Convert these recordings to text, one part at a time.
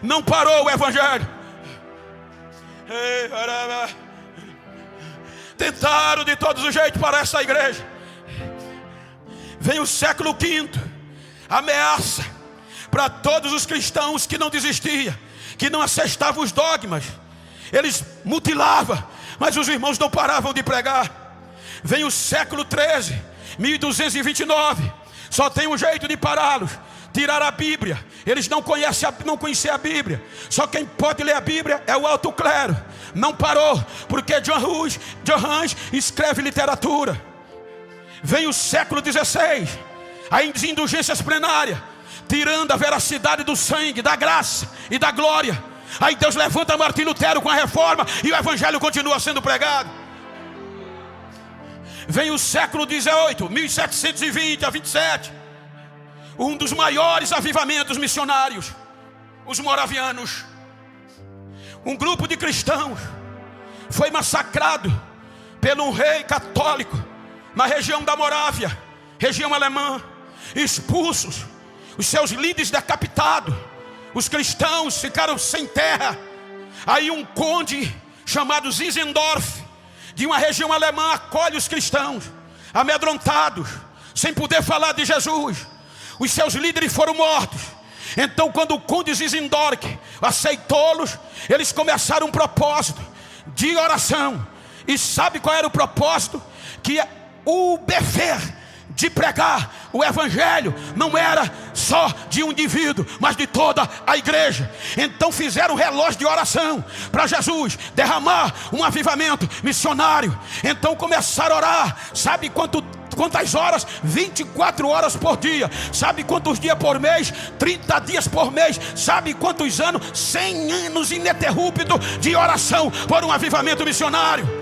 Não parou o evangelho. Tentaram de todos os jeitos parar essa igreja. Vem o século V, ameaça para todos os cristãos que não desistiam, que não aceitavam os dogmas. Eles mutilavam, mas os irmãos não paravam de pregar. Vem o século XIII, 1229. Só tem um jeito de pará-los: tirar a Bíblia. Eles não conheciam a Bíblia. Só quem pode ler a Bíblia é o alto clero. Não parou, porque John Hus escreve literatura. Vem o século XVI, as indulgências plenárias, tirando a veracidade do sangue, da graça e da glória. Aí Deus levanta Martim Lutero com a reforma e o evangelho continua sendo pregado. Vem o século XVIII, 1720 a 27, um dos maiores avivamentos missionários, os moravianos. Um grupo de cristãos foi massacrado por um rei católico na região da Morávia, região alemã. Expulsos, os seus líderes decapitados, os cristãos ficaram sem terra. Aí um conde chamado Zinzendorf, de uma região alemã, acolhe os cristãos, amedrontados, sem poder falar de Jesus. Os seus líderes foram mortos. Então, quando o conde Zinzendorf aceitou-los, eles começaram um propósito de oração. E sabe qual era o propósito? Que o dever de pregar o evangelho não era só de um indivíduo, mas de toda a igreja. Então fizeram um relógio de oração para Jesus derramar um avivamento missionário. Então começaram a orar. Sabe quantas horas? 24 horas por dia. Sabe quantos dias por mês? 30 dias por mês. Sabe quantos anos? 100 anos ininterruptos de oração por um avivamento missionário.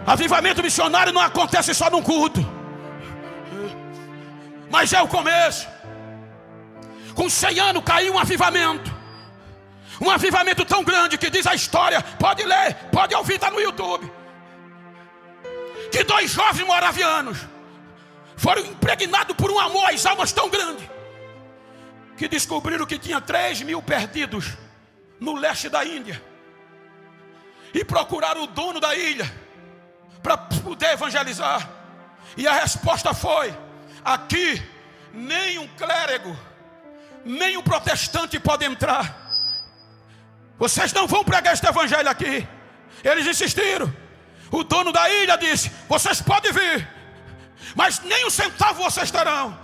Avivamento missionário não acontece só num culto, mas é o começo. Com 100 anos caiu um avivamento tão grande que diz a história, pode ler, pode ouvir, está no YouTube, que 2 jovens moravianos foram impregnados por um amor às almas tão grande, que descobriram que tinha 3.000 perdidos no leste da Índia, e procuraram o dono da ilha para poder evangelizar. E a resposta foi: aqui nem um clérigo, nem um protestante pode entrar. Vocês não vão pregar este evangelho aqui. Eles insistiram. O dono da ilha disse: vocês podem vir, mas nem um centavo vocês terão.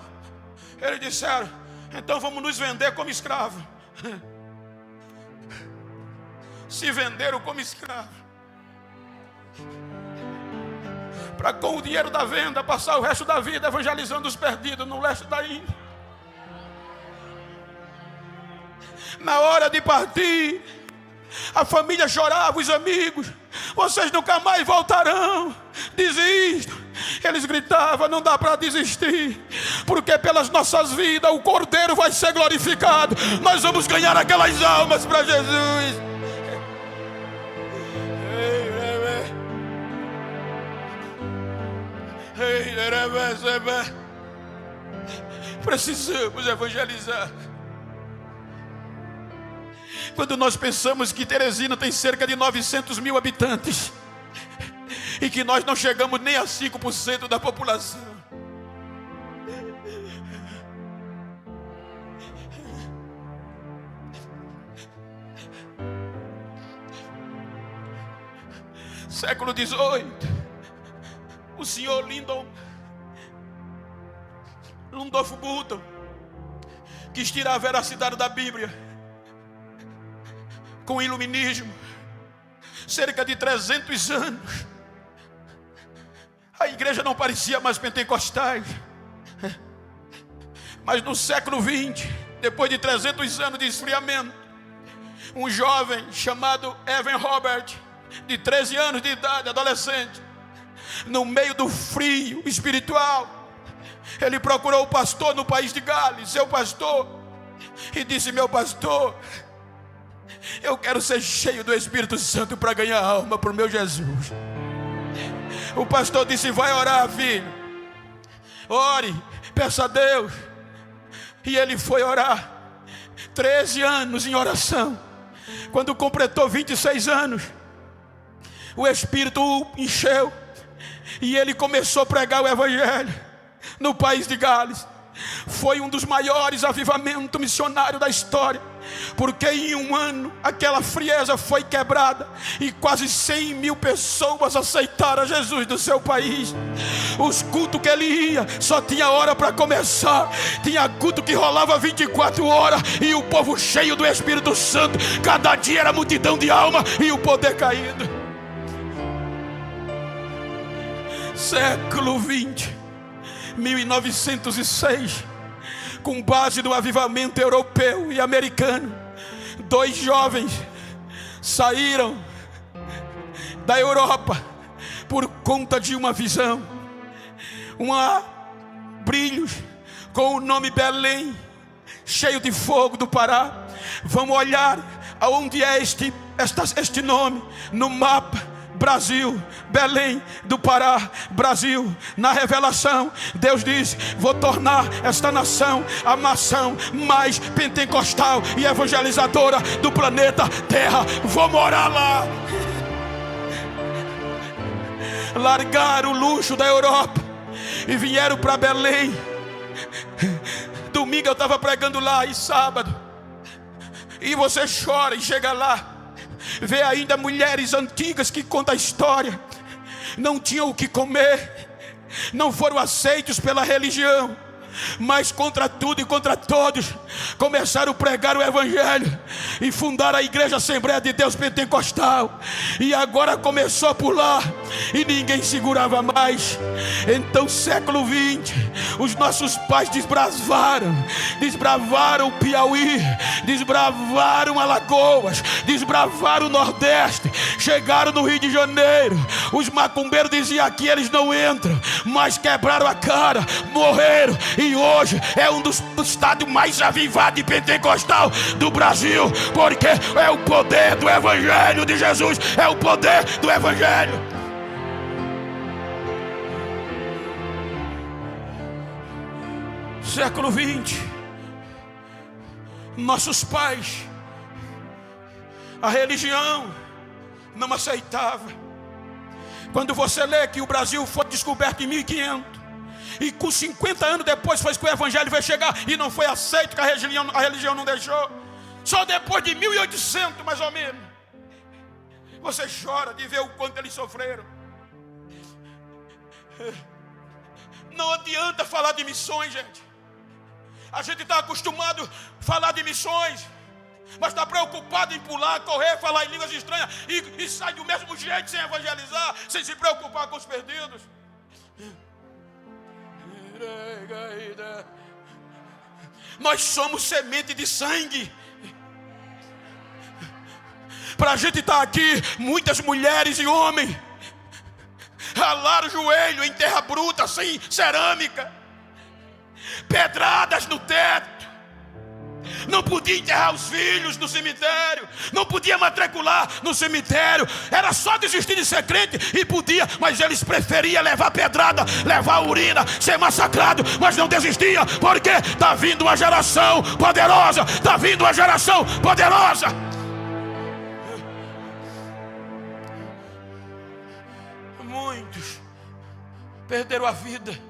Eles disseram: então vamos nos vender como escravo. Se venderam como escravo, para com o dinheiro da venda passar o resto da vida evangelizando os perdidos no leste da Índia. Na hora de partir, a família chorava, os amigos: vocês nunca mais voltarão, desistam. Eles gritavam: não dá para desistir, porque pelas nossas vidas o Cordeiro vai ser glorificado. Nós vamos ganhar aquelas almas para Jesus. Precisamos evangelizar. Quando nós pensamos que Teresina tem cerca de 900.000 habitantes e que nós não chegamos nem a 5% da população, século XVIII, o senhor Rudolf Bultmann quis tirar a veracidade da Bíblia com o iluminismo. Cerca de 300 anos a igreja não parecia mais pentecostais. Mas no século XX, depois de 300 anos de esfriamento, um jovem chamado Evan Robert, de 13 anos de idade, adolescente, no meio do frio espiritual, ele procurou o pastor no país de Gales, seu pastor, e disse: meu pastor, eu quero ser cheio do Espírito Santo para ganhar alma para o meu Jesus. O pastor disse: vai orar, filho, ore, peça a Deus. E ele foi orar. 13 anos em oração. Quando completou 26 anos, o Espírito o encheu e ele começou a pregar o Evangelho no país de Gales. Foi um dos maiores avivamentos missionários da história, porque em um ano aquela frieza foi quebrada e quase 100 mil pessoas aceitaram Jesus do seu país. Os cultos que ele ia só tinha hora para começar, tinha culto que rolava 24 horas e o povo cheio do Espírito Santo. Cada dia era multidão de alma e o poder caído. Século 20, 1906, com base no avivamento europeu e americano, 2 jovens saíram da Europa por conta de uma visão, brilhos com o nome Belém, cheio de fogo do Pará. Vamos olhar aonde é este nome no mapa. Brasil, Belém do Pará, Brasil. Na revelação, Deus diz: vou tornar esta nação a nação mais pentecostal e evangelizadora do planeta Terra. Vou morar lá. Largaram o luxo da Europa e vieram para Belém. Domingo eu estava pregando lá, e sábado, e você chora e chega lá, vê ainda mulheres antigas que contam a história. Não tinham o que comer, não foram aceitos pela religião, mas contra tudo e contra todos começaram a pregar o Evangelho e fundaram a Igreja Assembleia de Deus Pentecostal. E agora começou por lá e ninguém segurava mais. Então, século 20, os nossos pais desbravaram o Piauí, desbravaram Alagoas, desbravaram o Nordeste, chegaram no Rio de Janeiro. Os macumbeiros diziam: aqui eles não entram, mas quebraram a cara, morreram. E hoje é um dos estados mais avivados e pentecostal do Brasil, porque é o poder do Evangelho de Jesus, é o poder do Evangelho. Século 20, nossos pais, a religião não aceitava. Quando você lê que o Brasil foi descoberto em 1500, e com 50 anos depois foi que o Evangelho veio chegar e não foi aceito, que a religião não deixou. Só depois de 1800 mais ou menos. Você chora de ver o quanto eles sofreram. Não adianta falar de missões, gente. A gente está acostumado a falar de missões, mas está preocupado em pular, correr, falar em línguas estranhas e sai do mesmo jeito, sem evangelizar, sem se preocupar com os perdidos. Nós somos semente de sangue. Para a gente estar aqui, muitas mulheres e homens ralaram o joelho em terra bruta, sem cerâmica, pedradas no teto. Não podia enterrar os filhos no cemitério, não podia matricular no cemitério, era só desistir de ser crente e podia, mas eles preferiam levar pedrada, levar urina, ser massacrado, mas não desistia, porque está vindo uma geração poderosa, está vindo uma geração poderosa. Muitos perderam a vida.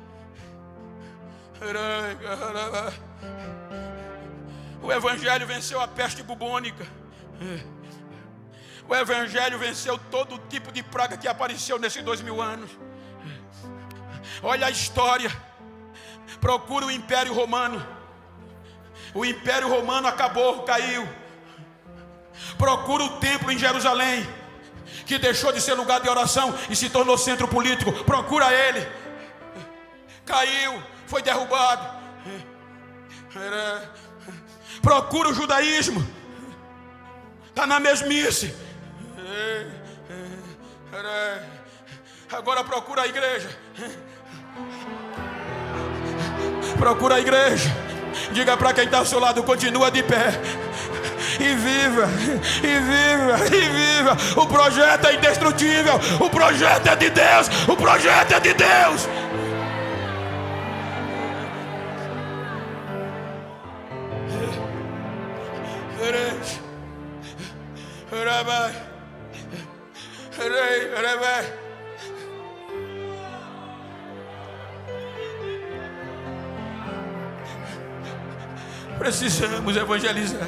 O Evangelho venceu a peste bubônica. O Evangelho venceu todo tipo de praga que apareceu nesses 2000 anos. Olha a história. Procura o Império Romano. O Império Romano acabou, caiu. Procura o templo em Jerusalém, que deixou de ser lugar de oração e se tornou centro político. Procura ele. Caiu, foi derrubado. Procura o judaísmo, está na mesmice. Agora procura a igreja. Procura a igreja. Diga para quem está ao seu lado: continua de pé. E viva, e viva, e viva. O projeto é indestrutível. O projeto é de Deus. O projeto é de Deus. Precisamos evangelizar.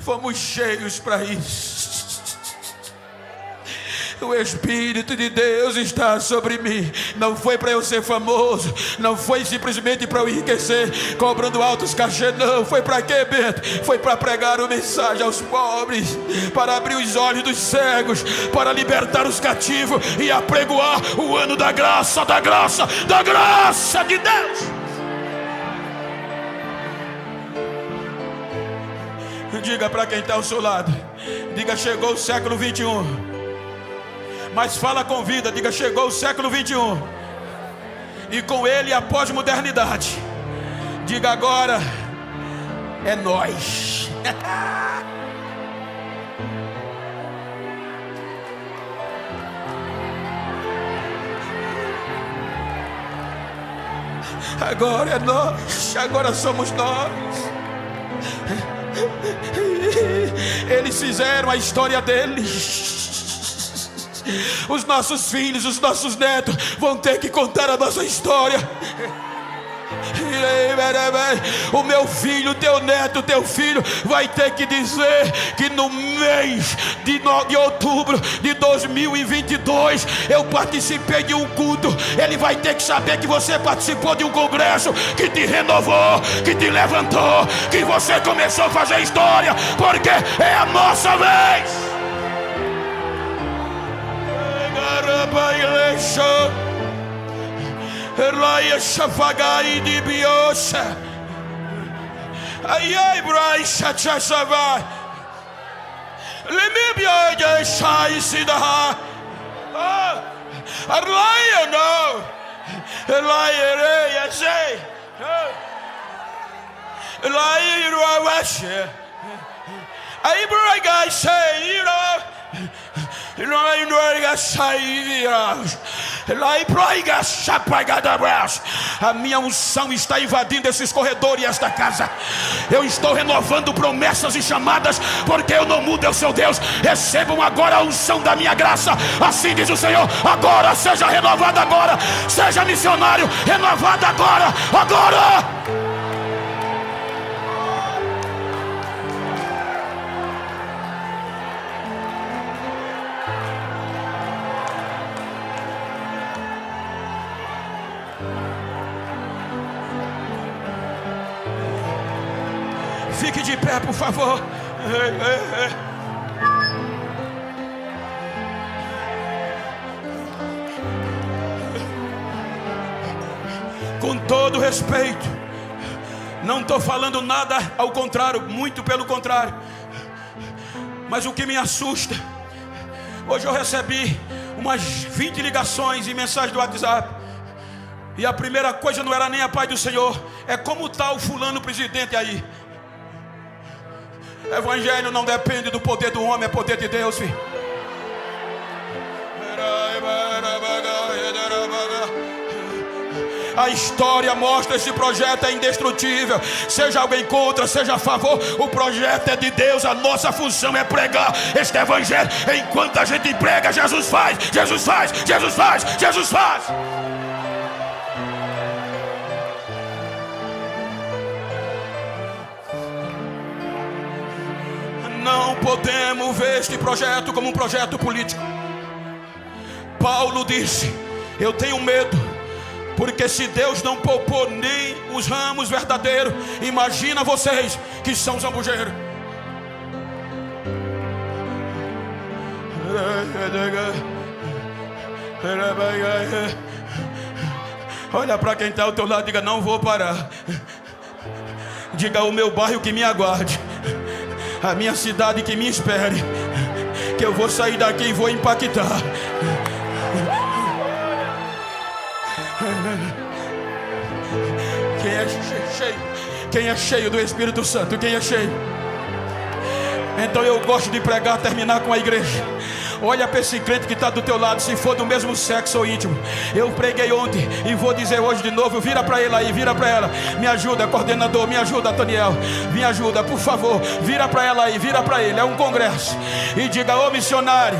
Fomos cheios para isso. O Espírito de Deus está sobre mim. Não foi para eu ser famoso, não foi simplesmente para eu enriquecer cobrando altos cachê, não. Foi para quê, Bento? Foi para pregar uma mensagem aos pobres, para abrir os olhos dos cegos, para libertar os cativos e apregoar o ano da graça, da graça, da graça de Deus. Diga para quem está ao seu lado, diga: chegou o século 21. Mas fala com vida, diga: chegou o século 21. E com ele a pós-modernidade. Diga agora: é nós. Agora é nós, agora somos nós. Eles fizeram a história deles. Os nossos filhos, os nossos netos vão ter que contar a nossa história. O meu filho, teu neto, teu filho vai ter que dizer que no mês de outubro de 2022 eu participei de um culto. Ele vai ter que saber que você participou de um congresso que te renovou, que te levantou, que você começou a fazer história, porque é a nossa vez. Erlaia Shafagai de Biosha. Ai, Braisha Chasava. Lemibia de Shai Sidaha. Erlaia no. Erlaia Reia Say. Erlaia Ruawasha. Ai, Braga Say, a minha unção está invadindo esses corredores e esta casa. Eu estou renovando promessas e chamadas, porque eu não mudo, eu sou Deus. Recebam agora a unção da minha graça. Assim diz o Senhor: agora seja renovado, agora seja missionário, renovado agora, agora. Fique de pé, por favor. Com todo respeito, não estou falando nada ao contrário, muito pelo contrário. Mas o que me assusta, hoje eu recebi umas 20 ligações e mensagens do WhatsApp. E a primeira coisa não era nem a paz do Senhor, é como está o fulano presidente aí. Evangelho não depende do poder do homem, é poder de Deus, filho. A história mostra: esse projeto é indestrutível. Seja alguém contra, seja a favor, o projeto é de Deus. A nossa função é pregar este evangelho. Enquanto a gente prega, Jesus faz, Jesus faz, Jesus faz, Jesus faz. Não podemos ver este projeto como um projeto político. Paulo disse: eu tenho medo, porque se Deus não poupou nem os ramos verdadeiros, imagina vocês que são zambujeiros. Olha para quem está ao teu lado, diga: não vou parar. Diga: o meu bairro que me aguarde, a minha cidade que me espere, que eu vou sair daqui e vou impactar. Quem é cheio? Quem é cheio do Espírito Santo? Quem é cheio? Então eu gosto de pregar, terminar com a igreja. Olha para esse crente que está do teu lado, se for do mesmo sexo ou íntimo. Eu preguei ontem e vou dizer hoje de novo. Vira para ele aí, vira para ela. Me ajuda, coordenador, me ajuda, Toniel. Me ajuda, por favor. Vira para ela aí, vira para ele. É um congresso. E diga: ô missionário,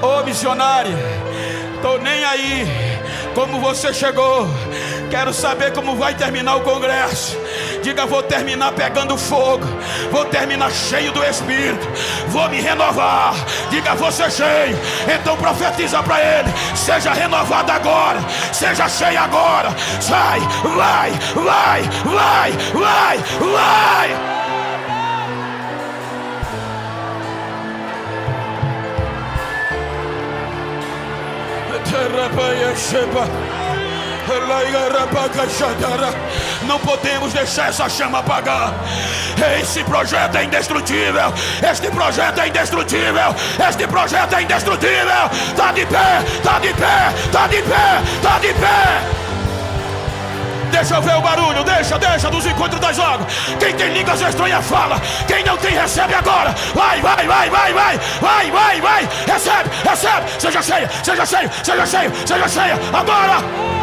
ô missionária, tô nem aí como você chegou. Quero saber como vai terminar o congresso. Diga: vou terminar pegando fogo, vou terminar cheio do Espírito, vou me renovar. Diga: vou ser cheio. Então profetiza para ele: seja renovado agora, seja cheio agora. Sai, vai, vai, vai, vai, vai. Não podemos deixar essa chama apagar. Esse projeto é indestrutível. Este projeto é indestrutível. Este projeto é indestrutível. Está de pé, está de pé, está de pé, está de pé. Deixa eu ver o barulho, deixa dos encontros das águas. Quem tem línguas estranhas fala. Quem não tem recebe agora. Vai, vai, vai, vai, vai, vai, vai, vai. Recebe, recebe. Seja cheia, seja cheio, seja cheio, seja cheia. Agora.